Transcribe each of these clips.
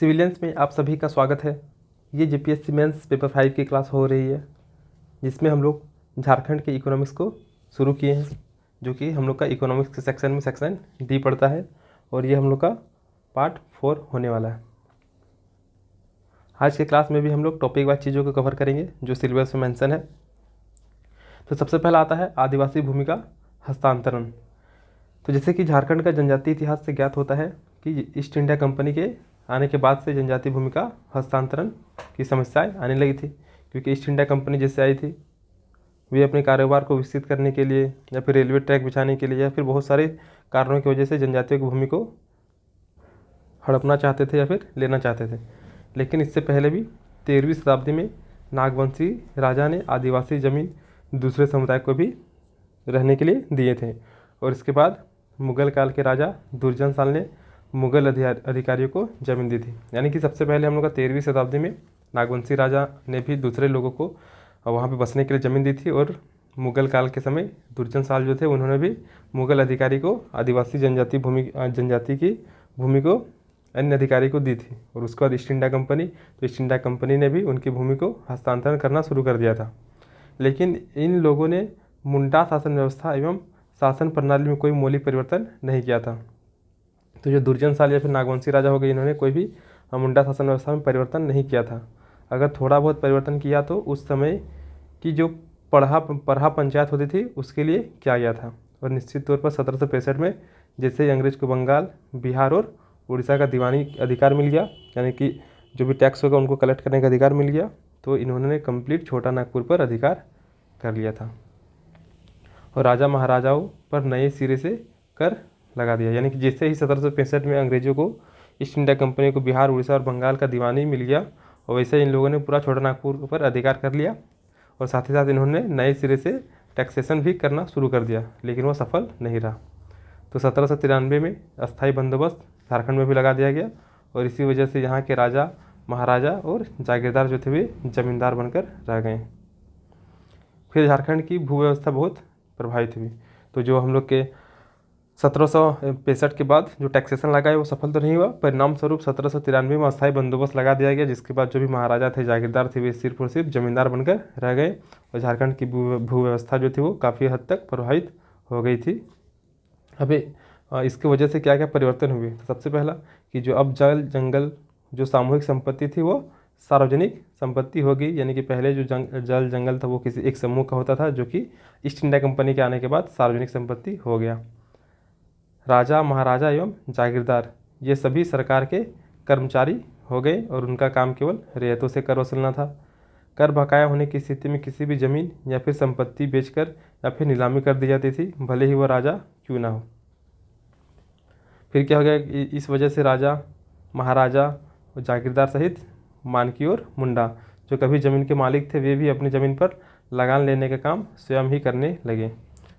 Civilians में आप सभी का स्वागत है। ये जीपीएससी मेंस पेपर 5 की क्लास हो रही है, जिसमें हम लोग झारखंड के इकोनॉमिक्स को शुरू किए हैं, जो कि हम लोग का इकोनॉमिक्स के सेक्शन में सेक्शन डी पड़ता है और ये हम लोग का पार्ट 4 होने वाला है। आज के क्लास में भी हम लोग टॉपिक वाइज चीज़ों को कवर करेंगे जो सिलेबस में मेंशन है। तो सबसे पहला आता है आदिवासी भूमि का हस्तांतरण। तो जैसे कि झारखंड का जनजातीय इतिहास से ज्ञात होता है कि ईस्ट इंडिया कंपनी के आने के बाद से जनजातीय भूमि का हस्तांतरण की समस्याएं आने लगी थी, क्योंकि ईस्ट इंडिया कंपनी जैसे आई थी वे अपने कारोबार को विकसित करने के लिए या फिर रेलवे ट्रैक बिछाने के लिए या फिर बहुत सारे कारणों की वजह से जनजातियों की भूमि को हड़पना चाहते थे या फिर लेना चाहते थे। लेकिन इससे पहले भी 13वीं शताब्दी में नागवंशी राजा ने आदिवासी ज़मीन दूसरे समुदाय को भी रहने के लिए दिए थे, और इसके बाद मुगल काल के राजा दुर्जन साल ने मुगल अधिकारियों को जमीन दी थी। यानी कि सबसे पहले हम लोग का 13वीं शताब्दी में नागवंशी राजा ने भी दूसरे लोगों को वहाँ पे बसने के लिए ज़मीन दी थी, और मुगल काल के समय दुर्जन साल जो थे उन्होंने भी मुगल अधिकारी को आदिवासी जनजाति की भूमि को अन्य अधिकारी को दी थी। और उसके बाद ईस्ट इंडिया कंपनी, तो ईस्ट इंडिया कंपनी ने भी उनकी भूमि को हस्तांतरण करना शुरू कर दिया था। लेकिन इन लोगों ने मुंडा शासन व्यवस्था एवं शासन प्रणाली में कोई मौलिक परिवर्तन नहीं किया था। तो जो दुर्जन साल या फिर नागवंशी राजा हो गए, इन्होंने कोई भी मुंडा शासन व्यवस्था में परिवर्तन नहीं किया था। अगर थोड़ा बहुत परिवर्तन किया तो उस समय की जो पढ़ा पंचायत होती थी उसके लिए किया गया था। और निश्चित तौर पर 1765 में जैसे ही अंग्रेज को बंगाल, बिहार और उड़ीसा का दीवानी अधिकार मिल गया, यानी कि जो भी टैक्स होगा उनको कलेक्ट करने का अधिकार मिल गया, तो इन्होंने कंप्लीट छोटा नागपुर पर अधिकार कर लिया था और राजा महाराजाओं पर नए सिरे से कर लगा दिया। यानी कि जैसे ही 1765 में अंग्रेजों को ईस्ट इंडिया कंपनी को बिहार, उड़ीसा और बंगाल का दीवानी मिल गया, और वैसे इन लोगों ने पूरा छोटा नागपुर पर अधिकार कर लिया, और साथ ही साथ इन्होंने नए सिरे से टैक्सेशन भी करना शुरू कर दिया, लेकिन वह सफल नहीं रहा। तो 1793 में अस्थायी बंदोबस्त झारखंड में भी लगा दिया गया, और इसी वजह से यहाँ के राजा, महाराजा और जागीरदार जो थे वे जमींदार बनकर रह गए। फिर झारखंड की भू व्यवस्था बहुत प्रभावित हुई। तो जो हम लोग के 1765 के बाद जो टैक्सेशन लगा है वो सफल तो नहीं हुआ। परिणाम स्वरूप 1793 में अस्थायी बंदोबस्त लगा दिया गया, जिसके बाद जो भी महाराजा थे, जागीरदार थे, वे सिर्फ और सिर्फ जमींदार बनकर रह गए, और झारखंड की भू व्यवस्था जो थी वो काफ़ी हद तक प्रभावित हो गई थी। अभी इसकी वजह से क्या क्या परिवर्तन हुए। तो सबसे पहला कि जो अब जल जंगल जो सामूहिक संपत्ति थी वो सार्वजनिक संपत्ति हो गई। यानी कि पहले जो जल जंगल था वो किसी एक समूह का होता था, जो कि ईस्ट इंडिया कंपनी के आने के बाद सार्वजनिक संपत्ति हो गया। राजा, महाराजा एवं जागीरदार ये सभी सरकार के कर्मचारी हो गए, और उनका काम केवल रियायतों से कर वसूलना था। कर बकाया होने की स्थिति में किसी भी जमीन या फिर संपत्ति बेचकर या फिर नीलामी कर दी जाती थी, भले ही वह राजा क्यों ना हो। फिर क्या हो गया, इस वजह से राजा, महाराजा और जागीरदार सहित मानकी और मुंडा जो कभी ज़मीन के मालिक थे, वे भी अपनी ज़मीन पर लगान लेने का काम स्वयं ही करने लगे,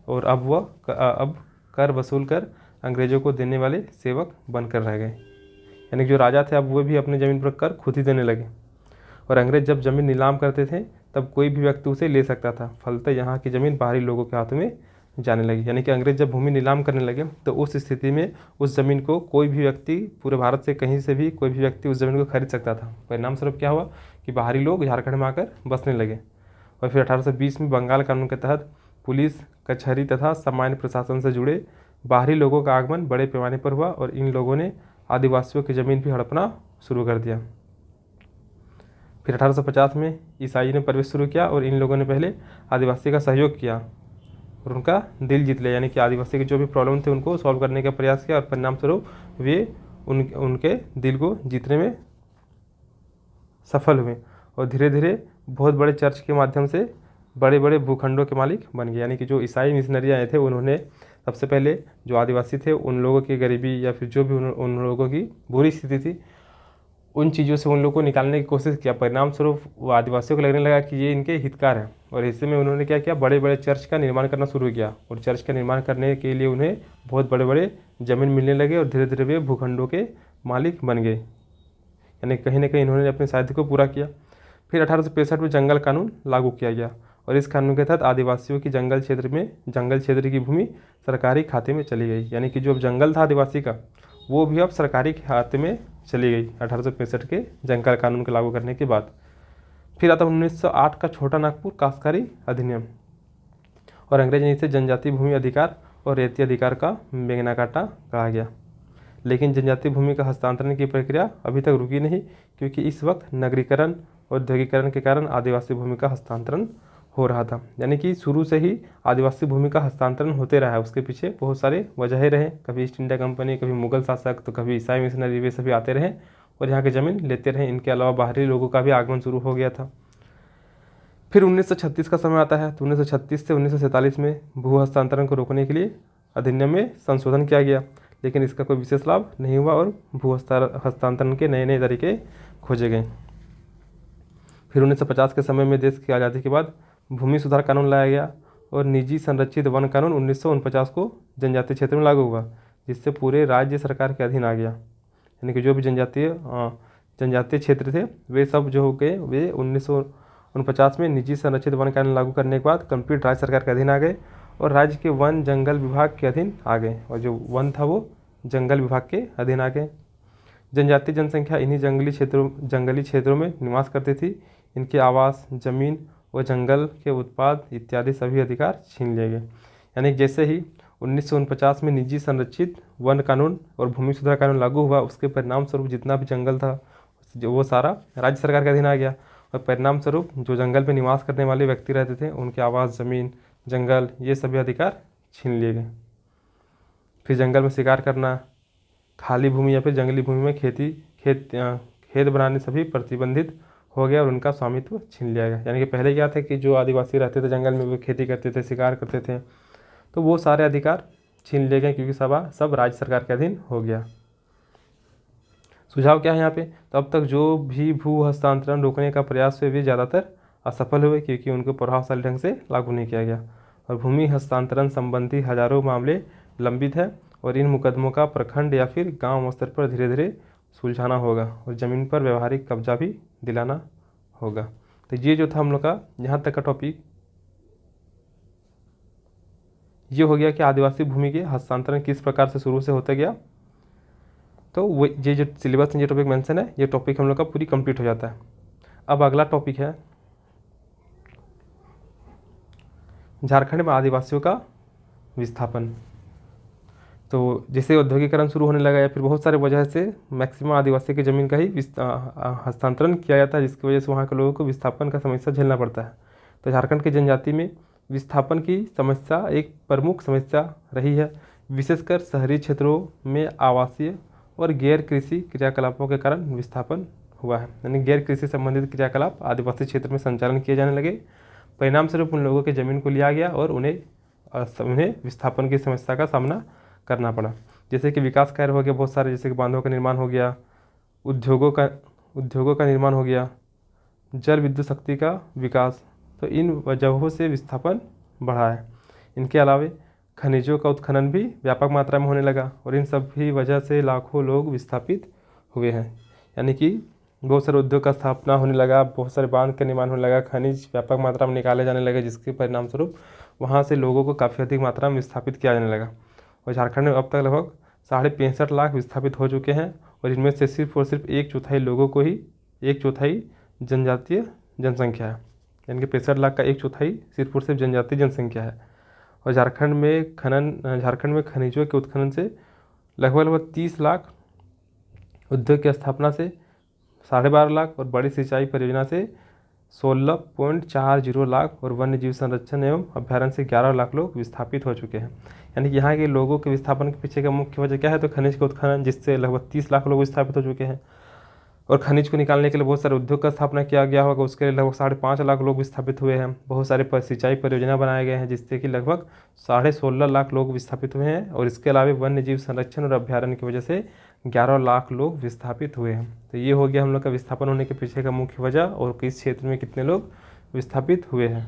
और अब कर वसूल कर अंग्रेज़ों को देने वाले सेवक बनकर रह गए। यानी जो राजा थे अब वो भी अपनी ज़मीन पर कर खुद ही देने लगे, और अंग्रेज़ जब ज़मीन नीलाम करते थे तब कोई भी व्यक्ति उसे ले सकता था। फलतः यहाँ की ज़मीन बाहरी लोगों के हाथों में जाने लगी। यानी कि अंग्रेज़ जब भूमि नीलाम करने लगे तो उस स्थिति में उस ज़मीन को कोई भी व्यक्ति, पूरे भारत से कहीं से भी कोई भी व्यक्ति उस ज़मीन को खरीद सकता था। परिणाम स्वरूप क्या हुआ कि बाहरी लोग झारखंड में आकर बसने लगे। और फिर 1820 में बंगाल कानून के तहत पुलिस, कचहरी तथा सामान्य प्रशासन से जुड़े बाहरी लोगों का आगमन बड़े पैमाने पर हुआ, और इन लोगों ने आदिवासियों की ज़मीन भी हड़पना शुरू कर दिया। फिर 1850 में ईसाई ने प्रवेश शुरू किया, और इन लोगों ने पहले आदिवासी का सहयोग किया और उनका दिल जीत लिया। यानी कि आदिवासी के जो भी प्रॉब्लम थे उनको सॉल्व करने का प्रयास किया, और परिणाम स्वरूप वे उनके दिल को जीतने में सफल हुए, और धीरे धीरे बहुत बड़े चर्च के माध्यम से बड़े बड़े भूखंडों के मालिक बन गए। यानी कि जो ईसाई मिशनरी आए थे उन्होंने सबसे पहले जो आदिवासी थे उन लोगों की गरीबी या फिर जो भी उन लोगों की बुरी स्थिति थी उन चीज़ों से उन लोगों को निकालने की कोशिश किया। परिणाम स्वरूप वो आदिवासियों को लगने लगा कि ये इनके हितकार हैं, और ऐसे में उन्होंने क्या किया, बड़े बड़े चर्च का निर्माण करना शुरू किया, और चर्च का निर्माण करने के लिए उन्हें बहुत बड़े बड़े ज़मीन मिलने लगे, और धीरे धीरे वे भूखंडों के मालिक बन गए। यानी कहीं ना कहीं इन्होंने अपने साध्य को पूरा किया। फिर 1865 में जंगल कानून लागू किया गया, और इस कानून के तहत आदिवासियों की जंगल क्षेत्र की भूमि सरकारी खाते में चली गई। यानी कि जो जंगल था आदिवासी का वो भी अब सरकारी खाते में चली गई 1865 के जंगल कानून के लागू करने के बाद। फिर आता 1908 का छोटा नागपुर काश्तकारी अधिनियम, और अंग्रेजी ने इसे जनजातीय भूमि अधिकार और रेती अधिकार का मेगना कार्टा कहा गया। लेकिन जनजातीय भूमि का हस्तांतरण की प्रक्रिया अभी तक रुकी नहीं, क्योंकि इस वक्त नगरीकरण और औद्योगिकरण के कारण आदिवासी भूमि का हस्तांतरण हो रहा था। यानी कि शुरू से ही आदिवासी भूमि का हस्तांतरण होते रहा है। उसके पीछे बहुत सारे वजहें रहे, कभी ईस्ट इंडिया कंपनी, कभी मुगल शासक, तो कभी ईसाई मिशनरी, वे सभी आते रहे और यहाँ की ज़मीन लेते रहे। इनके अलावा बाहरी लोगों का भी आगमन शुरू हो गया था। फिर 1936 का समय आता है, तो 1936 से 1947 में भू हस्तांतरण को रोकने के लिए अधिनियम में संशोधन किया गया, लेकिन इसका कोई विशेष लाभ नहीं हुआ और भू हस्तांतरण के नए नए तरीके खोजे गए। फिर 1950 के समय में देश की आज़ादी के बाद भूमि सुधार कानून लाया गया और निजी संरक्षित वन कानून 1949 को जनजातीय क्षेत्र में लागू हुआ, जिससे पूरे राज्य सरकार के अधीन आ गया। यानी कि जो भी जनजातीय क्षेत्र थे वे सब जो हो गए, वे 1949 में निजी संरक्षित वन कानून लागू करने के बाद कंप्लीट राज्य सरकार के अधीन आ गए और राज्य के वन जंगल विभाग के अधीन आ गए, और जो वन था वो जंगल विभाग के अधीन आ गए। जनजातीय जनसंख्या इन्हीं जंगली क्षेत्रों में निवास करती थी। इनके आवास, जमीन और जंगल के उत्पाद इत्यादि सभी अधिकार छीन लिए गए। यानी जैसे ही 1949 में निजी संरक्षित वन कानून और भूमि सुधार कानून लागू हुआ, उसके परिणाम स्वरूप जितना भी जंगल था वो सारा राज्य सरकार के अधीन आ गया, और परिणाम स्वरूप जो जंगल में निवास करने वाले व्यक्ति रहते थे उनके आवास, जमीन, जंगल, ये सभी अधिकार छीन लिए गए। फिर जंगल में शिकार करना, खाली भूमि या फिर जंगली भूमि में खेत बनाने सभी प्रतिबंधित हो गया और उनका स्वामित्व छीन लिया गया। यानी कि पहले क्या था कि जो आदिवासी रहते थे जंगल में, वो खेती करते थे, शिकार करते थे, तो वो सारे अधिकार छीन लिए गए, क्योंकि सब राज्य सरकार के अधीन हो गया। सुझाव क्या है यहाँ पे? तो अब तक जो भी भू हस्तांतरण रोकने का प्रयास हुए वे ज़्यादातर असफल हुए, क्योंकि उनको प्रभावशाली ढंग से लागू नहीं किया गया, और भूमि हस्तांतरण संबंधी हजारों मामले लंबित है और इन मुकदमों का प्रखंड या फिर गांव स्तर पर धीरे धीरे सुलझाना होगा और ज़मीन पर व्यवहारिक कब्जा भी दिलाना होगा। तो ये जो था हम लोग का यहाँ तक का टॉपिक, ये हो गया कि आदिवासी भूमि के हस्तांतरण किस प्रकार से शुरू से होता गया। तो वो ये जो सिलेबस में ये टॉपिक मेंशन है, ये टॉपिक हम लोग का पूरी कंप्लीट हो जाता है। अब अगला टॉपिक है झारखंड में आदिवासियों का विस्थापन। तो जैसे औद्योगिकरण शुरू होने लगा या फिर बहुत सारे वजह से मैक्सिमम आदिवासी की ज़मीन का ही हस्तांतरण किया जाता है, जिसकी वजह से वहाँ के लोगों को विस्थापन का समस्या झेलना पड़ता है। तो झारखंड की जनजाति में विस्थापन की समस्या एक प्रमुख समस्या रही है, विशेषकर शहरी क्षेत्रों में आवासीय और गैर कृषि क्रियाकलापों के कारण विस्थापन हुआ है। यानी गैर कृषि संबंधित क्रियाकलाप आदिवासी क्षेत्र में संचालन किए जाने लगे, परिणाम स्वरूप उन लोगों की ज़मीन को लिया गया और उन्हें विस्थापन की समस्या का सामना करना पड़ा। जैसे कि विकास कार्य हो गया बहुत सारे, जैसे कि बांधों का निर्माण हो गया, उद्योगों का निर्माण हो गया, जल विद्युत शक्ति का विकास, तो इन वजहों से विस्थापन बढ़ा है। इनके अलावा खनिजों का उत्खनन भी व्यापक मात्रा में होने लगा और इन सभी वजह से लाखों लोग विस्थापित हुए हैं। यानी कि बहुत सारे उद्योग का स्थापना होने लगा, बहुत सारे बांध का निर्माण होने लगा, खनिज व्यापक मात्रा में निकाले जाने लगे, जिसके परिणाम स्वरूप वहाँ से लोगों को काफ़ी अधिक मात्रा में विस्थापित किया जाने लगा। और झारखंड में अब तक लगभग 65.5 लाख विस्थापित हो चुके हैं और इनमें से सिर्फ और सिर्फ 1/4 लोगों को ही 1/4 जनजातीय जनसंख्या है। यानी कि 65 लाख का 1/4 सिर्फ और सिर्फ जनजातीय जनसंख्या है। और झारखंड में खनिजों के उत्खनन से लगभग 30 लाख, उद्योग की स्थापना से 12.5 लाख और बड़ी सिंचाई परियोजना से 16.40 लाख और वन्य जीव संरक्षण एवं अभ्यारण्य से 11 लाख लोग विस्थापित हो चुके हैं। यानी कि यहाँ के लोगों के विस्थापन के पीछे का मुख्य वजह क्या है? तो खनिज का उत्खनन, जिससे लगभग 30 लाख लोग विस्थापित हो चुके हैं। और खनिज को निकालने के लिए बहुत सारे उद्योग का स्थापना किया गया होगा, उसके लिए लगभग 5.5 लाख लोग विस्थापित हुए हैं। बहुत सारे सिंचाई परियोजना बनाए गए हैं, जिससे कि लगभग 16.5 लाख लोग विस्थापित हुए हैं। और इसके अलावा वन्य जीव संरक्षण और अभ्यारण्य की वजह से 11 लाख लोग विस्थापित हुए हैं। तो ये हो गया हम लोग का विस्थापन होने के पीछे का मुख्य वजह और किस क्षेत्र में कितने लोग विस्थापित हुए हैं।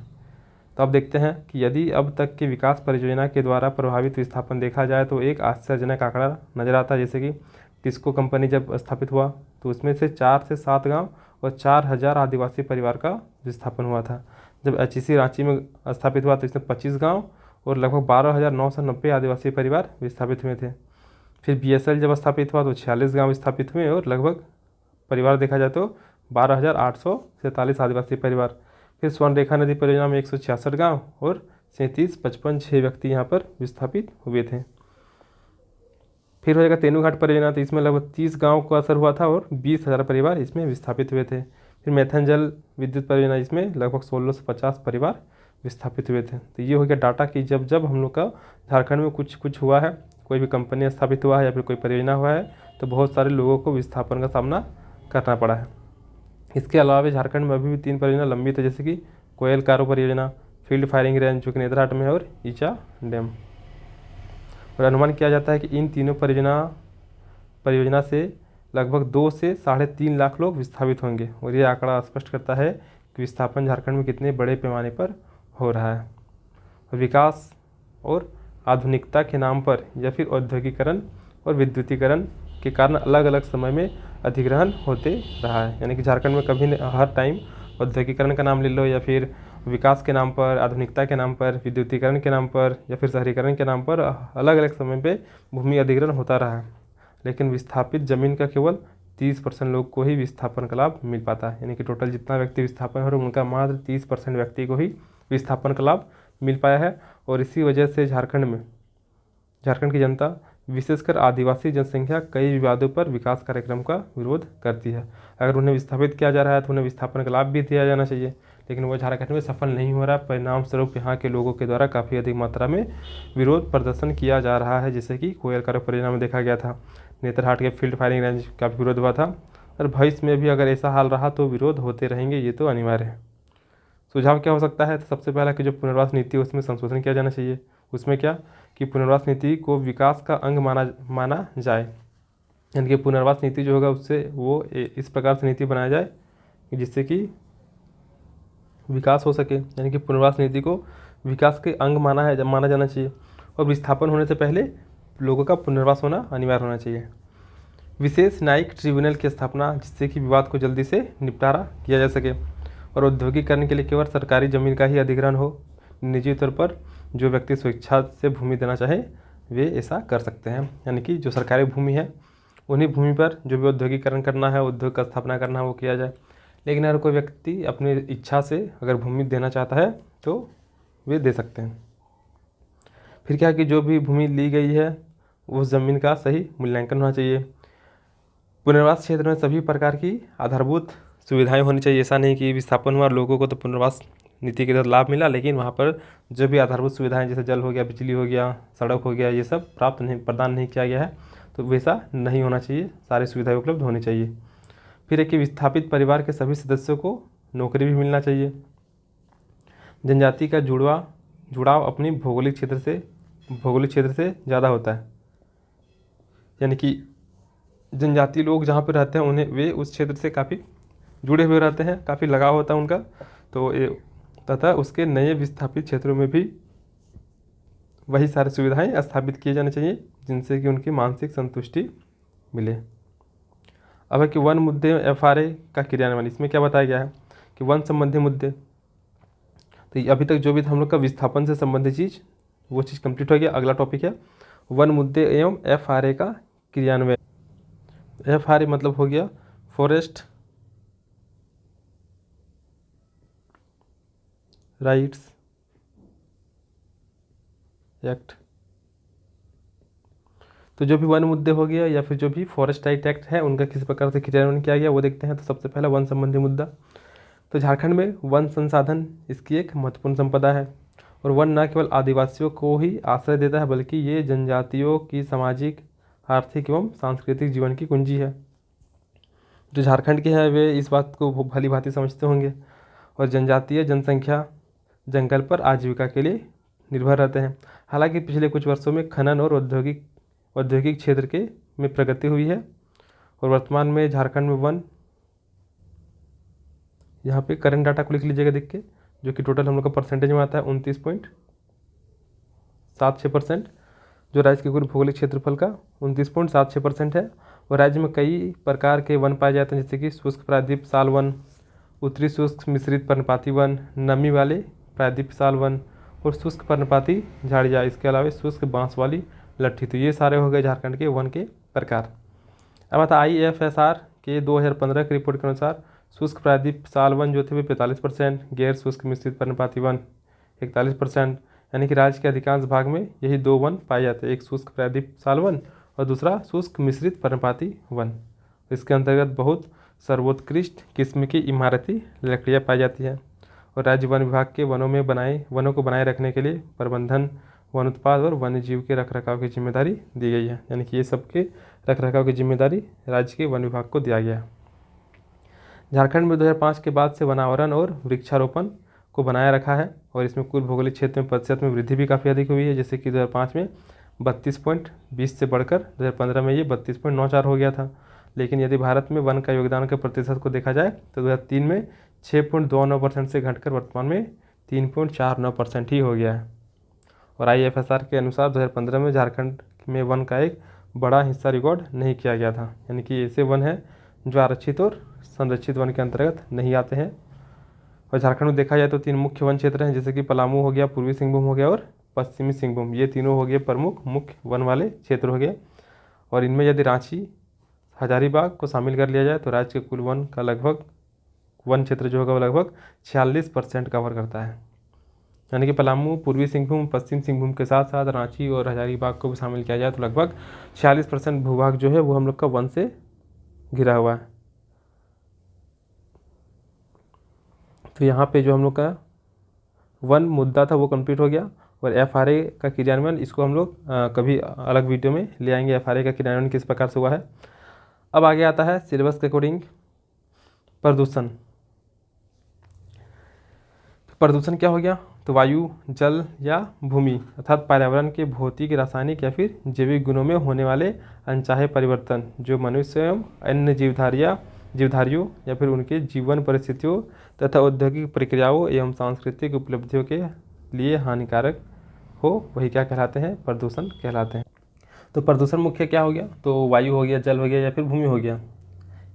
तो अब देखते हैं कि यदि अब तक की विकास परियोजना के द्वारा प्रभावित विस्थापन देखा जाए तो एक आश्चर्यजनक आंकड़ा नजर आता है। जैसे कि टिस्को कंपनी जब स्थापित हुआ तो उसमें से 4 से 7 गांव और 4000 आदिवासी परिवार का विस्थापन हुआ था। जब HEC रांची में स्थापित हुआ तो इसमें 25 गांव और लगभग 12,990 आदिवासी परिवार विस्थापित हुए थे। फिर बीएसएल जब स्थापित हुआ तो 46 गांव स्थापित हुए और लगभग परिवार देखा जाए तो 12,847 आदिवासी परिवार। फिर स्वर्णरेखा नदी परियोजना में 166 गांव और 37,55 व्यक्ति यहाँ पर विस्थापित हुए थे। फिर हो जाएगा तेनूघाट परियोजना, तो इसमें लगभग 30 गांव को असर हुआ था और 20,000 परिवार इसमें विस्थापित हुए थे। फिर मैथन जल विद्युत परियोजना, इसमें लगभग 1650 परिवार विस्थापित हुए थे। तो ये हो गया डाटा कि जब जब हम लोग का झारखंड में कुछ हुआ है, कोई भी कंपनी स्थापित हुआ है या फिर कोई परियोजना हुआ है, तो बहुत सारे लोगों को विस्थापन का सामना करना पड़ा है। इसके अलावा भी झारखंड में अभी भी 3 परियोजना लंबित है, जैसे कि कोयल कारो परियोजना, फील्ड फायरिंग रेंज जो कि नेतरहाट में है, और ईचा डैम। और अनुमान किया जाता है कि इन तीनों परियोजना से लगभग 2 से 3.5 लाख लोग विस्थापित होंगे। और ये आंकड़ा स्पष्ट करता है कि विस्थापन झारखंड में कितने बड़े पैमाने पर हो रहा है। और विकास और आधुनिकता के नाम पर या फिर औद्योगिकरण और विद्युतीकरण के कारण अलग अलग समय में अधिग्रहण होते रहा है। यानी कि झारखंड में कभी हर टाइम औद्योगिकरण का नाम ले लो या फिर विकास के नाम पर, आधुनिकता के नाम पर, विद्युतीकरण के नाम पर या फिर शहरीकरण के नाम पर अलग अलग समय पे भूमि अधिग्रहण होता रहा है। लेकिन विस्थापित जमीन का केवल 30% लोग को ही विस्थापन का लाभ मिल पाता है। यानी कि टोटल जितना व्यक्ति विस्थापन हो रहे उनका मात्र 30% व्यक्ति को ही विस्थापन का लाभ मिल पाया है। और इसी वजह से झारखंड की जनता, विशेषकर आदिवासी जनसंख्या, कई विवादों पर विकास कार्यक्रम का विरोध करती है। अगर उन्हें विस्थापित किया जा रहा है तो उन्हें विस्थापन का लाभ भी दिया जाना चाहिए, लेकिन वो झारखंड में सफल नहीं हो रहा। परिणाम स्वरूप यहाँ के लोगों के द्वारा काफ़ी अधिक मात्रा में विरोध प्रदर्शन किया जा रहा है, जैसे कि कोयल कारो परियोजना में देखा गया था। नेतरहाट के फील्ड फायरिंग रेंज का भी विरोध हुआ था। और भविष्य में भी अगर ऐसा हाल रहा तो विरोध होते रहेंगे, ये तो अनिवार्य है। सुझाव क्या हो सकता है? तो सबसे पहला कि जो पुनर्वास नीति है उसमें संशोधन किया जाना चाहिए। उसमें क्या कि पुनर्वास नीति को विकास का अंग माना जाए। यानी कि पुनर्वास नीति जो होगा उससे वो इस प्रकार से नीति बनाया जाए जिससे कि विकास हो सके। यानी कि पुनर्वास नीति को विकास के अंग माना जाना चाहिए। और विस्थापन होने से पहले लोगों का पुनर्वास होना अनिवार्य होना चाहिए। विशेष न्यायिक ट्रिब्यूनल की स्थापना, जिससे कि विवाद को जल्दी से निपटारा किया जा सके। और औद्योगिकरण के लिए केवल सरकारी ज़मीन का ही अधिग्रहण हो। निजी तौर पर जो व्यक्ति स्वेच्छा से भूमि देना चाहे वे ऐसा कर सकते हैं। यानी कि जो सरकारी भूमि है उन्हीं भूमि पर जो भी औद्योगिकरण करना है, उद्योग का स्थापना करना है वो किया जाए। लेकिन अगर कोई व्यक्ति अपनी इच्छा से अगर भूमि देना चाहता है तो वे दे सकते हैं। फिर क्या कि जो भी भूमि ली गई है उस ज़मीन का सही मूल्यांकन होना चाहिए। पुनर्वास क्षेत्र में सभी प्रकार की आधारभूत सुविधाएं होनी चाहिए। ऐसा नहीं कि विस्थापन हुआ लोगों को तो पुनर्वास नीति के तहत लाभ मिला, लेकिन वहाँ पर जो भी आधारभूत सुविधाएं जैसे जल हो गया, बिजली हो गया, सड़क हो गया, ये सब प्रदान नहीं किया गया है, तो वैसा नहीं होना चाहिए। सारी सुविधाएं उपलब्ध होनी चाहिए। फिर है कि विस्थापित परिवार के सभी सदस्यों को नौकरी भी मिलना चाहिए। जनजाति का जुड़ाव अपनी भौगोलिक क्षेत्र से ज़्यादा होता है। यानी कि जनजाति लोग जहाँ पर रहते हैं वे उस क्षेत्र से काफ़ी जुड़े हुए रहते हैं, काफ़ी लगाव होता है उनका। तो तथा उसके नए विस्थापित क्षेत्रों में भी वही सारी सुविधाएं स्थापित किए जाने चाहिए जिनसे कि उनकी मानसिक संतुष्टि मिले। अब है कि वन मुद्दे FRA का क्रियान्वयन। इसमें क्या बताया गया है कि वन संबंधी मुद्दे, तो अभी तक जो भी था हम लोग का विस्थापन से संबंधित चीज़ वो चीज़ कंप्लीट हो गया। अगला टॉपिक है वन मुद्दे एवं FRA का क्रियान्वयन। FRA मतलब हो गया फॉरेस्ट राइट्स एक्ट। तो जो भी वन मुद्दे हो गया या फिर जो भी फॉरेस्ट राइट एक्ट है उनका किस प्रकार से क्रियान्वयन किया गया वो देखते हैं। तो सबसे पहला वन संबंधी मुद्दा, तो झारखंड में वन संसाधन इसकी एक महत्वपूर्ण संपदा है। और वन न केवल आदिवासियों को ही आश्रय देता है बल्कि ये जनजातियों की सामाजिक, आर्थिक एवं सांस्कृतिक जीवन की कुंजी है। जो झारखंड के हैं वे इस बात को भली भांति समझते होंगे। और जनजातीय जनसंख्या जंगल पर आजीविका के लिए निर्भर रहते हैं। हालांकि पिछले कुछ वर्षों में खनन और औद्योगिक क्षेत्र में प्रगति हुई है। और वर्तमान में झारखंड में वन, यहाँ पे करंट डाटा को लिख लीजिएगा देख के, जो कि टोटल हम लोग का परसेंटेज में आता है 29.76%, जो राज्य के कुल भौगोलिक क्षेत्रफल का 29.76% है। और राज्य में कई प्रकार के वन पाए जाते हैं, जैसे कि शुष्क प्रायद्वीप साल वन, उत्तरी शुष्क मिश्रित पर्णपाती वन, नमी वाले प्रायद्वीप साल वन और शुष्क पर्णपाती झाड़ियाँ। इसके अलावा शुष्क बांस वाली लट्ठी। तो ये सारे हो गए झारखंड के वन के प्रकार। अब आता IFSR के 2015 की रिपोर्ट के अनुसार शुष्क प्रायद्वीप साल वन जो थे वे 45%, गैर शुष्क मिश्रित पर्णपाती वन 41%, यानी कि राज्य के अधिकांश भाग में यही दो वन पाए जाते हैं, एक शुष्क प्रायद्वीप साल वन और दूसरा शुष्क मिश्रित पर्णपाती वन। इसके अंतर्गत बहुत सर्वोत्कृष्ट किस्म की इमारती लकड़ियाँ पाई जाती हैं और राज्य वन विभाग के वनों को बनाए रखने के लिए प्रबंधन, वन उत्पाद और वन्य जीव के रखरखाव की जिम्मेदारी दी गई है, यानी कि ये सबके रखरखाव की जिम्मेदारी राज्य के वन विभाग को दिया गया है। झारखंड में 2005 के बाद से वनावरण और वृक्षारोपण को बनाए रखा है और इसमें कुल भौगोलिक क्षेत्र में प्रतिशत में वृद्धि भी काफ़ी अधिक हुई है, जैसे कि 2005 में 32.20 से बढ़कर 2015 में ये 32.94 हो गया था। लेकिन यदि भारत में वन का योगदान के प्रतिशत को देखा जाए तो 2003 में 6.29% से घटकर वर्तमान में 3.49% ही हो गया है। और IFSR के अनुसार 2015 में झारखंड में वन का एक बड़ा हिस्सा रिकॉर्ड नहीं किया गया था, यानी कि ऐसे वन हैं जो आरक्षित और संरक्षित वन के अंतर्गत नहीं आते हैं। और झारखंड में देखा जाए तो 3 मुख्य वन क्षेत्र हैं, जैसे कि पलामू हो गया, पूर्वी सिंहभूम हो गया और पश्चिमी सिंहभूम। ये तीनों हो गए प्रमुख मुख्य वन वाले क्षेत्र हो गए। और इनमें यदि रांची, हजारीबाग को शामिल कर लिया जाए तो राज्य के कुल वन का लगभग वन क्षेत्र जो होगा वो लगभग 46% कवर करता है। यानी कि पलामू, पूर्वी सिंहभूम, पश्चिम सिंहभूम के साथ साथ रांची और हजारीबाग को भी शामिल किया जाए तो लगभग 46% भूभाग जो है वो हम लोग का वन से घिरा हुआ है। तो यहाँ पे जो हम लोग का वन मुद्दा था वो कंप्लीट हो गया। और FRA का क्रियान्वयन इसको हम लोग कभी अलग वीडियो में ले आएंगे, FRA का क्रियान्वयन किस प्रकार से हुआ है। अब आगे आता है सिलेबस के अकॉर्डिंग प्रदूषण। प्रदूषण क्या हो गया? तो वायु, जल या भूमि अर्थात पर्यावरण के भौतिक, रासायनिक या फिर जैविक गुणों में होने वाले अनचाहे परिवर्तन जो मनुष्य एवं अन्य जीवधारियों या फिर उनके जीवन परिस्थितियों तथा औद्योगिक प्रक्रियाओं एवं सांस्कृतिक उपलब्धियों के लिए हानिकारक हो, वही क्या कहलाते हैं? प्रदूषण कहलाते हैं। तो प्रदूषण मुख्य क्या हो गया? तो वायु हो गया, जल हो गया या फिर भूमि हो गया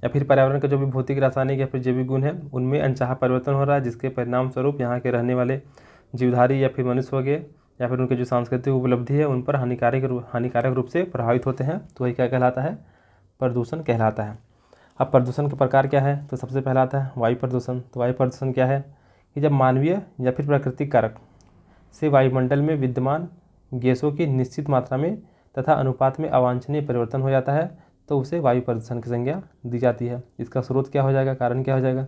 या फिर पर्यावरण का जो भी भौतिक, रासायनिक या फिर जैविक गुण है उनमें अनचाहा परिवर्तन हो रहा है, जिसके परिणाम स्वरूप यहाँ के रहने वाले जीवधारी या फिर मनुष्य हो गए या फिर उनके जो सांस्कृतिक उपलब्धि है उन पर हानिकारक रूप से प्रभावित होते हैं। तो वही क्या कहलाता है? प्रदूषण कहलाता है। अब प्रदूषण के प्रकार क्या है? तो सबसे पहला आता है वायु प्रदूषण। तो वायु प्रदूषण क्या है कि जब मानवीय या फिर प्राकृतिक कारक से वायुमंडल में विद्यमान गैसों की निश्चित मात्रा में तथा अनुपात में अवांछनीय परिवर्तन हो जाता है तो उसे वायु प्रदूषण की संज्ञा दी जाती है। इसका स्रोत क्या हो जाएगा? कारण क्या हो जाएगा?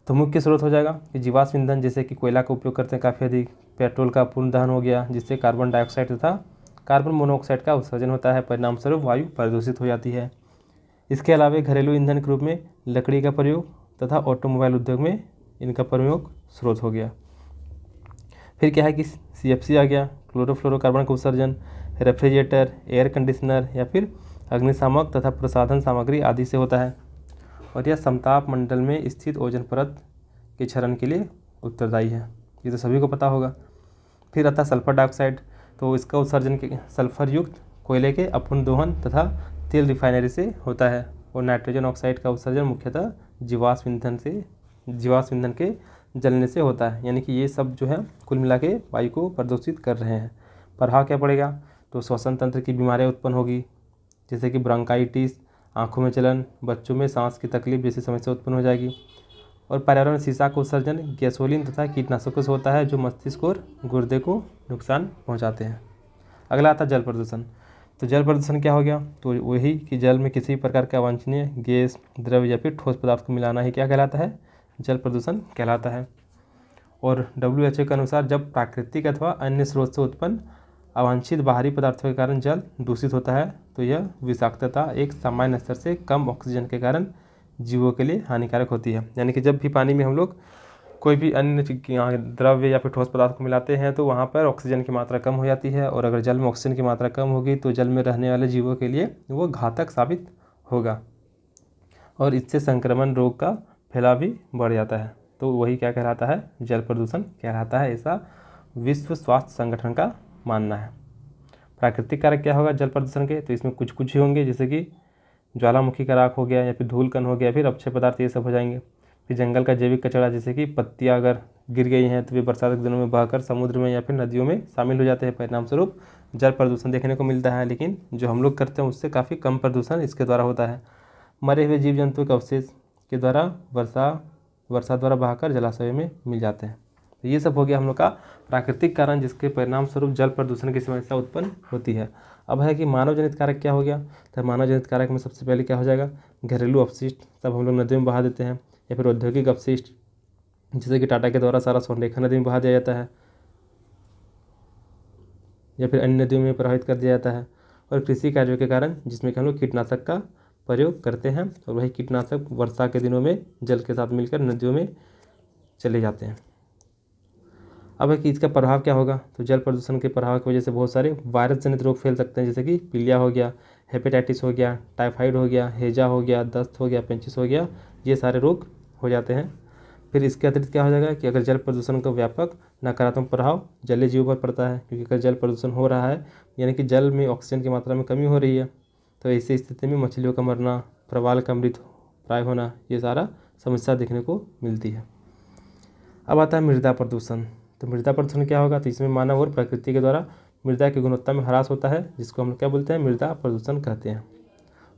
तो मुख्य स्रोत हो जाएगा कि जीवाश्म ईंधन, जैसे कि कोयला का उपयोग करते हैं काफ़ी अधिक, पेट्रोल का पूर्ण दहन हो गया जिससे कार्बन डाइऑक्साइड तथा कार्बन मोनोऑक्साइड का उत्सर्जन होता है, परिणाम स्वरूप वायु प्रदूषित हो जाती है। इसके अलावा घरेलू ईंधन के रूप में लकड़ी का प्रयोग तथा ऑटोमोबाइल उद्योग में इनका प्रयोग स्रोत हो गया। फिर क्या है कि CFC आ गया, क्लोरोफ्लोरोकार्बन का उत्सर्जन रेफ्रिजरेटर, एयर कंडीशनर या फिर अग्निशामक तथा प्रसाधन सामग्री आदि से होता है और यह समताप मंडल में स्थित ओजोन परत के क्षरण के लिए उत्तरदायी है, ये तो सभी को पता होगा। फिर आता है सल्फर डाइऑक्साइड। तो इसका उत्सर्जन सल्फर युक्त कोयले के अपूर्ण दोहन तथा तेल रिफाइनरी से होता है। और नाइट्रोजन ऑक्साइड का उत्सर्जन मुख्यतः जीवाश्म ईंधन के जलने से होता है। यानी कि ये सब जो है कुल मिला के वायु को प्रदूषित कर रहे हैं। प्रभाव क्या पड़ेगा? तो श्वसन तंत्र की बीमारियां उत्पन्न होगी, जैसे कि ब्रोंकाइटिस, आँखों में जलन, बच्चों में सांस की तकलीफ जैसी समस्या उत्पन्न हो जाएगी। और पर्यावरण में शीशा का उत्सर्जन गैसोलीन तथा कीटनाशकों से होता है जो मस्तिष्क और गुर्दे को नुकसान पहुंचाते हैं। अगला आता है जल प्रदूषण। तो जल प्रदूषण क्या हो गया? तो वही कि जल में किसी प्रकार का अवांछनीय गैस, द्रव्य या फिर ठोस पदार्थ को मिलाना ही क्या कहलाता है? जल प्रदूषण कहलाता है। और WHO के अनुसार जब प्राकृतिक अथवा अन्य स्रोत से उत्पन्न अवांछित बाहरी पदार्थों के कारण जल दूषित होता है तो यह विषाक्तता एक सामान्य स्तर से कम ऑक्सीजन के कारण जीवों के लिए हानिकारक होती है। यानी कि जब भी पानी में हम लोग कोई भी अन्य द्रव्य या फिर ठोस पदार्थ को मिलाते हैं तो वहाँ पर ऑक्सीजन की मात्रा कम हो जाती है और अगर जल में ऑक्सीजन की मात्रा कम होगी तो जल में रहने वाले जीवों के लिए वो घातक साबित होगा और इससे संक्रमण रोग का फैलाव भी बढ़ जाता है। तो वही क्या कहलाता है? जल प्रदूषण कहलाता है, ऐसा विश्व स्वास्थ्य संगठन का मानना है। प्राकृतिक कारक क्या होगा जल प्रदूषण के? तो इसमें कुछ ही होंगे, जैसे कि ज्वालामुखी का राख हो गया या फिर धूलकण हो गया, फिर अक्षय पदार्थ, ये सब हो जाएंगे। फिर जंगल का जैविक कचरा, जैसे कि पत्तियां अगर गिर गई हैं तो वे बरसात के दिनों में बहकर समुद्र में या फिर नदियों में शामिल हो जाते हैं, परिणाम स्वरूप जल प्रदूषण देखने को मिलता है, लेकिन जो हम लोग करते हैं उससे काफ़ी कम प्रदूषण इसके द्वारा होता है। मरे हुए जीव जंतु के अवशेष के द्वारा वर्षा द्वारा बहाकर जलाशय में मिल जाते हैं। तो ये सब हो गया हम लोग का प्राकृतिक कारण, जिसके परिणाम स्वरूप जल प्रदूषण की समस्या उत्पन्न होती है। अब है कि मानव जनित कारक क्या हो गया। तो मानव जनित कारक में सबसे पहले क्या हो जाएगा, घरेलू अपशिष्ट सब हम लोग नदियों में बहा देते हैं, या फिर औद्योगिक अपशिष्ट जैसे कि टाटा के द्वारा सारा सोनरेखा नदी में बहा दिया जाता है, या फिर अन्य नदियों में प्रभावित कर दिया जाता है। और कृषि कार्यों के कारण, जिसमें कि हम लोग कीटनाशक का प्रयोग करते हैं, और वही कीटनाशक वर्षा के दिनों में जल के साथ मिलकर नदियों में चले जाते हैं। अब है कि इसका प्रभाव क्या होगा। तो जल प्रदूषण के प्रभाव की वजह से बहुत सारे वायरस जनित रोग फैल सकते हैं, जैसे कि पीलिया हो गया, हेपेटाइटिस हो गया, टाइफाइड हो गया, हैजा हो गया, दस्त हो गया, पेचिश हो गया, ये सारे रोग हो जाते हैं। फिर इसके अतिरिक्त क्या हो जाएगा कि अगर जल प्रदूषण का व्यापक नकारात्मक प्रभाव जलीय जीवों पर पड़ता है, क्योंकि अगर जल प्रदूषण हो रहा है यानी कि जल में ऑक्सीजन की मात्रा में कमी हो रही है, तो ऐसी स्थिति में मछलियों का मरना, प्रवाल का मृत प्राय होना, ये सारा समस्या देखने को मिलती है। अब आता है मृदा प्रदूषण। तो मृदा प्रदूषण क्या होगा, तो इसमें मानव और प्रकृति के द्वारा मृदा की गुणवत्ता में ह्रास होता है, जिसको हम क्या बोलते हैं, मृदा प्रदूषण कहते हैं।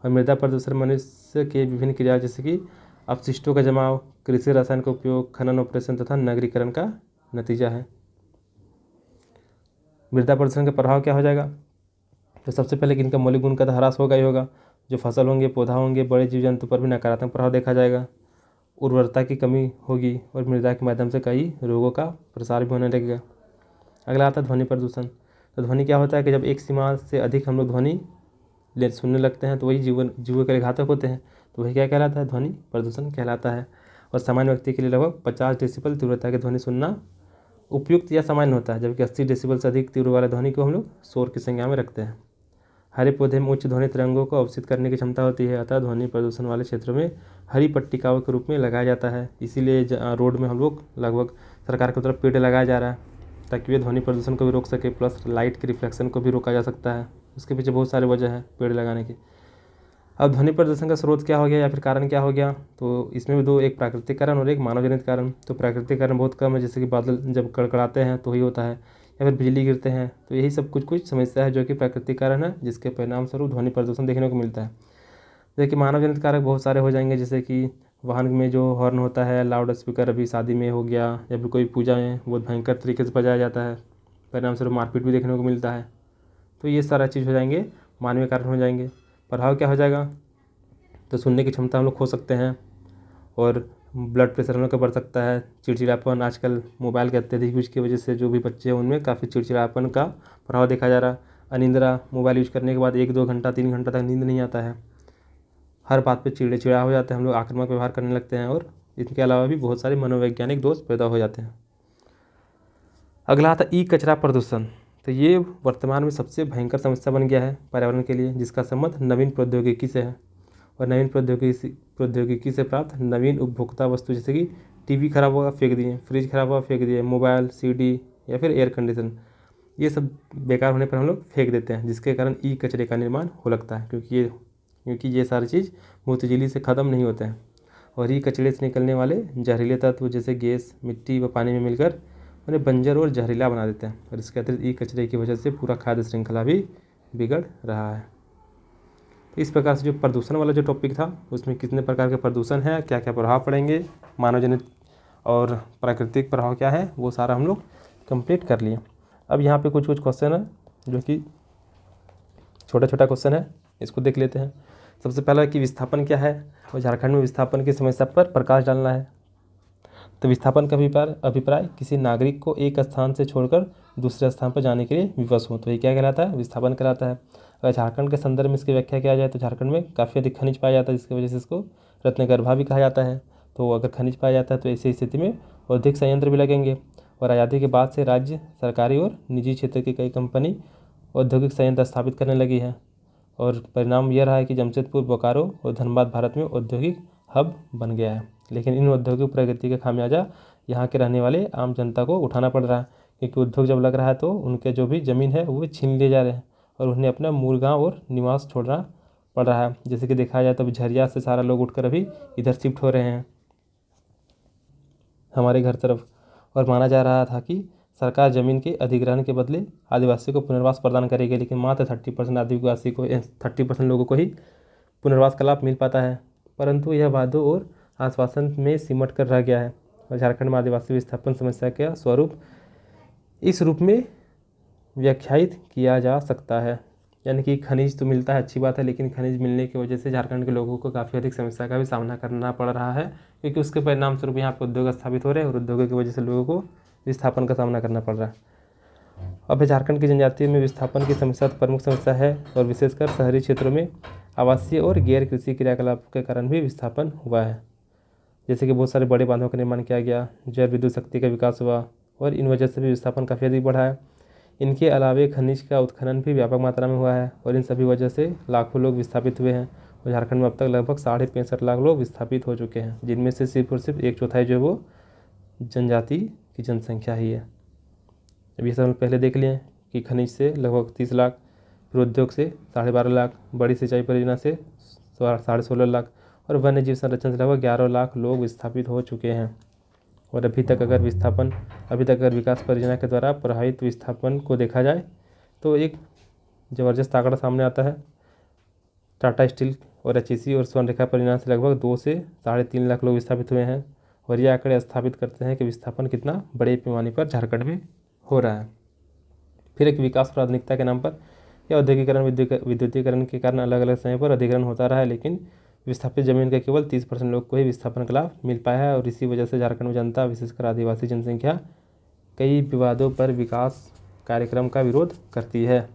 और मृदा प्रदूषण मनुष्य के विभिन्न क्रियाओं जैसे कि अपशिष्टों का जमाव, कृषि रसायन का उपयोग, खनन ऑपरेशन तथा नगरीकरण का नतीजा है। मृदा प्रदूषण का प्रभाव क्या हो जाएगा, तो सबसे पहले कि इनका मौलिक गुण का तो ह्रास होगा ही होगा। जो फसल होंगे, पौधा होंगे, बड़े जीव जंतु पर भी नकारात्मक प्रभाव देखा जाएगा। उर्वरता की कमी होगी और मृदा के माध्यम से कई रोगों का प्रसार भी होने लगेगा। अगला आता है ध्वनि प्रदूषण। तो ध्वनि क्या होता है कि जब एक सीमा से अधिक हम लोग ध्वनि सुनने लगते हैं, तो वही जीवों के लिए घातक होते हैं। तो वही क्या कहलाता है, ध्वनि प्रदूषण कहलाता है। और सामान्य व्यक्ति के लिए लगभग 50 डेसिबल तीव्रता की ध्वनि सुनना उपयुक्त या सामान्य होता है, जबकि 80 डेसिबल से अधिक तीव्र वाले ध्वनि को हम लोग शोर की संज्ञा में रखते हैं। हरे पौधे में उच्च ध्वनि तरंगों को अवशोषित करने की क्षमता होती है, अतः ध्वनि प्रदूषण वाले क्षेत्रों में हरी पट्टिकाओं के रूप में लगाया जाता है। इसीलिए रोड में हम लोग लगभग सरकार की तरफ पेड़ लगाया जा रहा है, ताकि वे ध्वनि प्रदूषण को भी रोक सके, प्लस लाइट के रिफ्लेक्शन को भी रोका जा सकता है। उसके पीछे बहुत सारे वजह है पेड़ लगाने की। अब ध्वनि प्रदूषण का स्रोत क्या हो गया या फिर कारण क्या हो गया, तो इसमें भी दो, एक प्राकृतिक कारण और एक मानव जनित कारण। तो प्राकृतिक कारण बहुत कम है, जैसे कि बादल जब कड़कड़ाते हैं तो ही होता है, या फिर बिजली गिरते हैं, तो यही सब कुछ समस्या है जो कि प्राकृतिक कारण है, जिसके परिणाम स्वरूप ध्वनि प्रदूषण देखने को मिलता है। जैसे कि मानव जनित कारक बहुत सारे हो जाएंगे, जैसे कि वाहन में जो हॉर्न होता है, लाउड स्पीकर अभी शादी में हो गया, या फिर कोई पूजा में बहुत भयंकर तरीके से बजाया जाता है, परिणाम स्वरूप मारपीट भी देखने को मिलता है। तो ये सारा चीज़ हो जाएंगे, मानवीय कारण हो जाएंगे। प्रभाव क्या हो जाएगा, तो सुनने की क्षमता हम लोग खो सकते हैं, और ब्लड प्रेशर हम लोग का बढ़ सकता है। चिड़चिड़ापन, आजकल मोबाइल के अत्यधिक यूज की वजह से जो भी बच्चे हैं उनमें काफ़ी चिड़चिड़ापन का प्रभाव देखा जा रहा है। अनिंद्रा, मोबाइल यूज करने के बाद 1-2 घंटा 3 घंटा तक नींद नहीं आता है, हर बात पे चिड़चिड़ा हो जाते हैं हम लोग, आक्रामक व्यवहार करने लगते हैं, और इनके अलावा भी बहुत सारे मनोवैज्ञानिक दोष पैदा हो जाते हैं। अगला आता ई कचरा प्रदूषण। तो ये वर्तमान में सबसे भयंकर समस्या बन गया है पर्यावरण के लिए, जिसका संबंध नवीन प्रौद्योगिकी से है। और नवीन प्रौद्योगिकी से प्राप्त नवीन उपभोक्ता वस्तु, जैसे कि टीवी खराब हुआ फेंक दिए, फ्रिज खराब हुआ फेंक दिए, मोबाइल, सीडी या फिर एयर कंडीशन, ये सब बेकार होने पर हम लोग फेंक देते हैं, जिसके कारण ई कचरे का निर्माण हो लगता है, क्योंकि ये सारी चीज़ बहुत तेजी से ख़त्म नहीं होते हैं। और ई कचरे से निकलने वाले जहरीले तत्व जैसे गैस, मिट्टी व पानी में मिलकर उन्हें बंजर और जहरीला बना देते हैं। और इसके अतिरिक्त ई कचरे की वजह से पूरा खाद्य श्रृंखला भी बिगड़ रहा है। तो इस प्रकार से जो प्रदूषण वाला जो टॉपिक था, उसमें कितने प्रकार के प्रदूषण है, क्या क्या प्रभाव पड़ेंगे, मानव जनित और प्राकृतिक प्रभाव क्या है, वो सारा हम लोग कंप्लीट कर लिए। अब यहाँ पे कुछ क्वेश्चन है जो कि छोटा छोटा क्वेश्चन है, इसको देख लेते हैं। सबसे पहला कि विस्थापन क्या है, और झारखंड में विस्थापन की समस्या पर प्रकाश डालना है। तो विस्थापन का अभिप्राय किसी नागरिक को एक स्थान से छोड़कर दूसरे स्थान पर जाने के लिए विवश हो, तो ये क्या कहलाता है, विस्थापन कहलाता है। अगर झारखंड के संदर्भ में इसकी व्याख्या किया जाए तो झारखंड में काफ़ी अधिक खनिज पाया जाता है, जिसकी वजह से इसको रत्नगर्भा भी कहा जाता है। तो अगर खनिज पाया जाता है तो ऐसी स्थिति में औद्योगिक संयंत्र भी लगेंगे। और आज़ादी के बाद से राज्य, सरकारी और निजी क्षेत्र की कई कंपनी औद्योगिक संयंत्र स्थापित करने लगी है, और परिणाम यह रहा है कि जमशेदपुर, बोकारो और धनबाद भारत में औद्योगिक हब बन गया है। लेकिन इन औद्योगिक प्रगति का खामियाजा यहाँ के रहने वाले आम जनता को उठाना पड़ रहा है, क्योंकि उद्योग जब लग रहा है तो उनके जो भी ज़मीन है वो छीन लिए जा रहे हैं, और उन्हें अपना मूल गाँव और निवास छोड़ना पड़ रहा है। जैसे कि देखा जाए तो अभी झरिया से सारा लोग उठकर अभी इधर शिफ्ट हो रहे हैं हमारे घर तरफ। और माना जा रहा था कि सरकार जमीन के अधिग्रहण के बदले आदिवासी को पुनर्वास प्रदान करेगी, लेकिन मात्र 30% आदिवासी को 30% लोगों को ही पुनर्वास का लाभ मिल पाता है। परंतु यह वादों और आश्वासन में सिमट कर रह गया है और झारखंड में आदिवासी विस्थापन समस्या का स्वरूप इस रूप में व्याख्यायित किया जा सकता है। यानी कि खनिज तो मिलता है, अच्छी बात है, लेकिन खनिज मिलने की वजह से झारखंड के लोगों को काफ़ी अधिक समस्या का भी सामना करना पड़ रहा है, क्योंकि उसके परिणाम स्वरूप यहाँ पर उद्योग स्थापित हो रहे हैं और उद्योगों की वजह से लोगों को विस्थापन का सामना करना पड़ रहा है। अब झारखंड की जनजाति में विस्थापन की समस्या तो प्रमुख समस्या है और विशेषकर शहरी क्षेत्रों में आवासीय और गैर कृषि क्रियाकलाप के कारण भी विस्थापन हुआ है। जैसे कि बहुत सारे बड़े बांधों का निर्माण किया गया, जल विद्युत शक्ति का विकास हुआ और इन वजह से भी विस्थापन काफ़ी अधिक बढ़ा है। इनके अलावे खनिज का उत्खनन भी व्यापक मात्रा में हुआ है और इन सभी वजह से लाखों लोग विस्थापित हुए हैं और झारखंड में अब तक लगभग 65.5 लाख लोग विस्थापित हो चुके हैं, जिनमें से सिर्फ और सिर्फ 1/4 जो है वो जनजाति की जनसंख्या ही है। अब ये सब हम पहले देख लिए कि खनिज से लगभग 30 लाख, फिर उद्योग से 12.5 लाख, बड़ी सिंचाई परियोजना से 16.5 लाख और वन्य जीव संरक्षण से लगभग 11 लाख लोग विस्थापित हो चुके हैं। और अभी तक अगर विकास परियोजना के द्वारा प्रभावित विस्थापन को देखा जाए तो एक ज़बरदस्त आंकड़ा सामने आता है। टाटा स्टील और एचईसी और स्वर्णरेखा परियोजना से लगभग 2 से 3.5 लाख लोग विस्थापित हुए हैं और ये आंकड़े स्थापित करते हैं कि विस्थापन कितना बड़े पैमाने पर झारखंड में हो रहा है। फिर एक विकास प्राथमिकता के नाम पर या औद्योगिकरण विद्युतीकरण के कारण अलग अलग समय पर अधिग्रहण होता रहा है, लेकिन विस्थापित जमीन का केवल 30% लोग को ही विस्थापन का लाभ मिल पाया है और इसी वजह से झारखंड में जनता, विशेषकर आदिवासी जनसंख्या, कई विवादों पर विकास कार्यक्रम का विरोध करती है।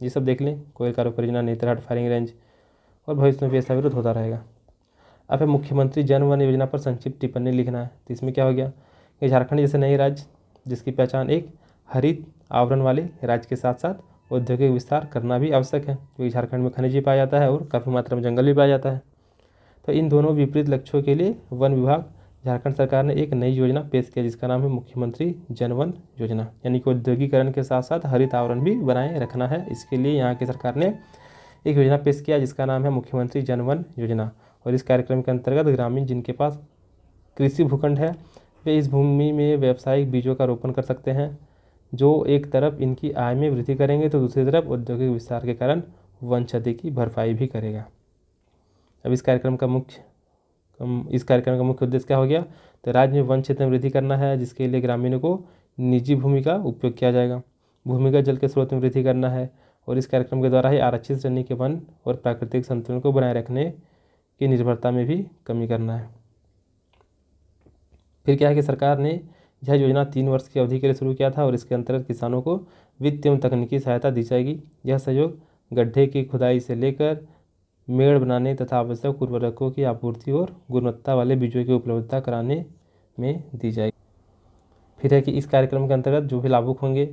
ये सब देख लें, कोयल कार्य परियोजना, नेतरहाट फायरिंग रेंज, और भविष्य में भी ऐसा विरोध होता रहेगा। अब है मुख्यमंत्री जन वन योजना पर संक्षिप्त टिप्पणी लिखना है। तो इसमें क्या हो गया कि झारखंड जैसे नए राज्य जिसकी पहचान एक हरित आवरण वाले राज्य के साथ साथ औद्योगिक विस्तार करना भी आवश्यक है, क्योंकि झारखंड में खनिज भी पाया जाता है और काफ़ी मात्रा में जंगल भी पाया जाता है। तो इन दोनों विपरीत लक्ष्यों के लिए वन विभाग झारखंड सरकार ने एक नई योजना पेश किया जिसका नाम है मुख्यमंत्री जन वन योजना। यानी कि औद्योगिकरण के साथ साथ हरित आवरण भी बनाए रखना है। इसके लिए यहाँ की सरकार ने एक योजना पेश किया जिसका नाम है मुख्यमंत्री जन वन योजना। और इस कार्यक्रम के अंतर्गत ग्रामीण जिनके पास कृषि भूखंड है वे इस भूमि में व्यावसायिक बीजों का रोपण कर सकते हैं, जो एक तरफ इनकी आय में वृद्धि करेंगे तो दूसरी तरफ औद्योगिक विस्तार के कारण वन क्षति की भरपाई भी करेगा। अब इस कार्यक्रम का मुख्य उद्देश्य क्या हो गया, तो राज्य में वन क्षेत्र में वृद्धि करना है, जिसके लिए ग्रामीणों को निजी भूमि का उपयोग किया जाएगा। भूमिगत जल के स्रोत में वृद्धि करना है और इस कार्यक्रम के द्वारा ही आरक्षित श्रेणी के वन और प्राकृतिक संतुलन को बनाए रखने की निर्भरता में भी कमी करना है। फिर क्या है कि सरकार ने यह योजना 3 वर्ष की अवधि के लिए शुरू किया था और इसके अंतर्गत किसानों को वित्तीय एवं तकनीकी सहायता दी जाएगी। यह सहयोग गड्ढे की खुदाई से लेकर मेड़ बनाने तथा आवश्यक उर्वरकों की आपूर्ति और गुणवत्ता वाले बीजों की उपलब्धता कराने में दी जाएगी। फिर है कि इस कार्यक्रम के अंतर्गत जो भी लाभुक होंगे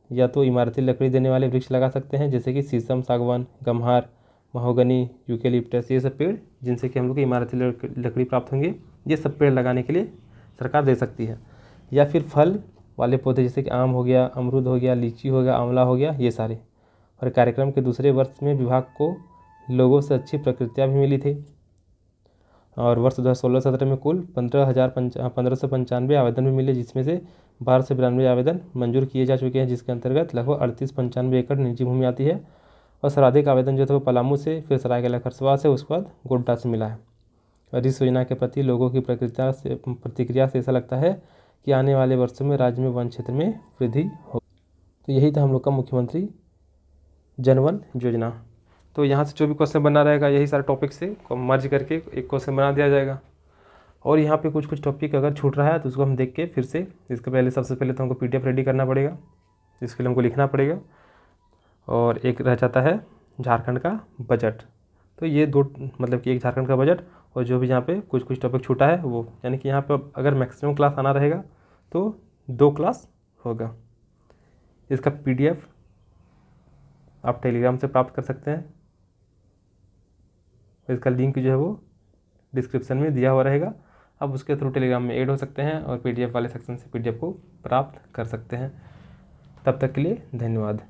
या तो इमारती लकड़ी देने वाले वृक्ष लगा सकते हैं, जैसे कि शीशम, सागवान, गम्हार, महोगनी, यूकेलिप्टस, ये सब पेड़ जिनसे कि हम लोग को इमारती लकड़ी प्राप्त होंगे, ये सब पेड़ लगाने के लिए सरकार दे सकती है। या फिर फल वाले पौधे जैसे कि आम हो गया, अमरूद हो गया, लीची हो गया, आंवला हो गया, ये सारे। और कार्यक्रम के दूसरे वर्ष में विभाग को लोगों से अच्छी प्रतिक्रिया भी मिली थी और वर्ष 2016-17 में कुल 1595 आवेदन भी मिले, जिसमें से 1292 आवेदन मंजूर किए जा चुके हैं, जिसके अंतर्गत लगभग 38-95 एकड़ निजी भूमि आती है। और सर्वाधिक आवेदन जो थे वो पलामू से, फिर सरायकेला खरसावां से, उसके बाद गोड्डा से मिला है। और इस योजना के प्रति लोगों की प्रतिक्रिया से ऐसा लगता है कि आने वाले वर्षों में राज्य में वन क्षेत्र में वृद्धि हो। तो यही था हम लोग का मुख्यमंत्री जनवन योजना। तो यहाँ से जो भी क्वेश्चन बना रहेगा यही सारे टॉपिक से मर्ज करके एक क्वेश्चन बना दिया जाएगा। और यहाँ पे कुछ टॉपिक अगर छूट रहा है तो उसको हम देख के फिर से, इसके पहले सबसे पहले तो हमको पीडीएफ रेडी करना पड़ेगा, इसके लिए हमको लिखना पड़ेगा। और एक रह जाता है झारखंड का बजट। तो ये दो, मतलब कि एक झारखंड का बजट और जो भी यहाँ पे कुछ टॉपिक छूटा है वो, यानी कि यहाँ पे अगर मैक्सिमम क्लास आना रहेगा तो 2 क्लास होगा। इसका पीडीएफ आप टेलीग्राम से प्राप्त कर सकते हैं। इसका लिंक जो है वो डिस्क्रिप्शन में दिया हुआ रहेगा, आप उसके थ्रू टेलीग्राम में ऐड हो सकते हैं और पीडीएफ वाले सेक्शन से पीडीएफ को प्राप्त कर सकते हैं। तब तक के लिए धन्यवाद।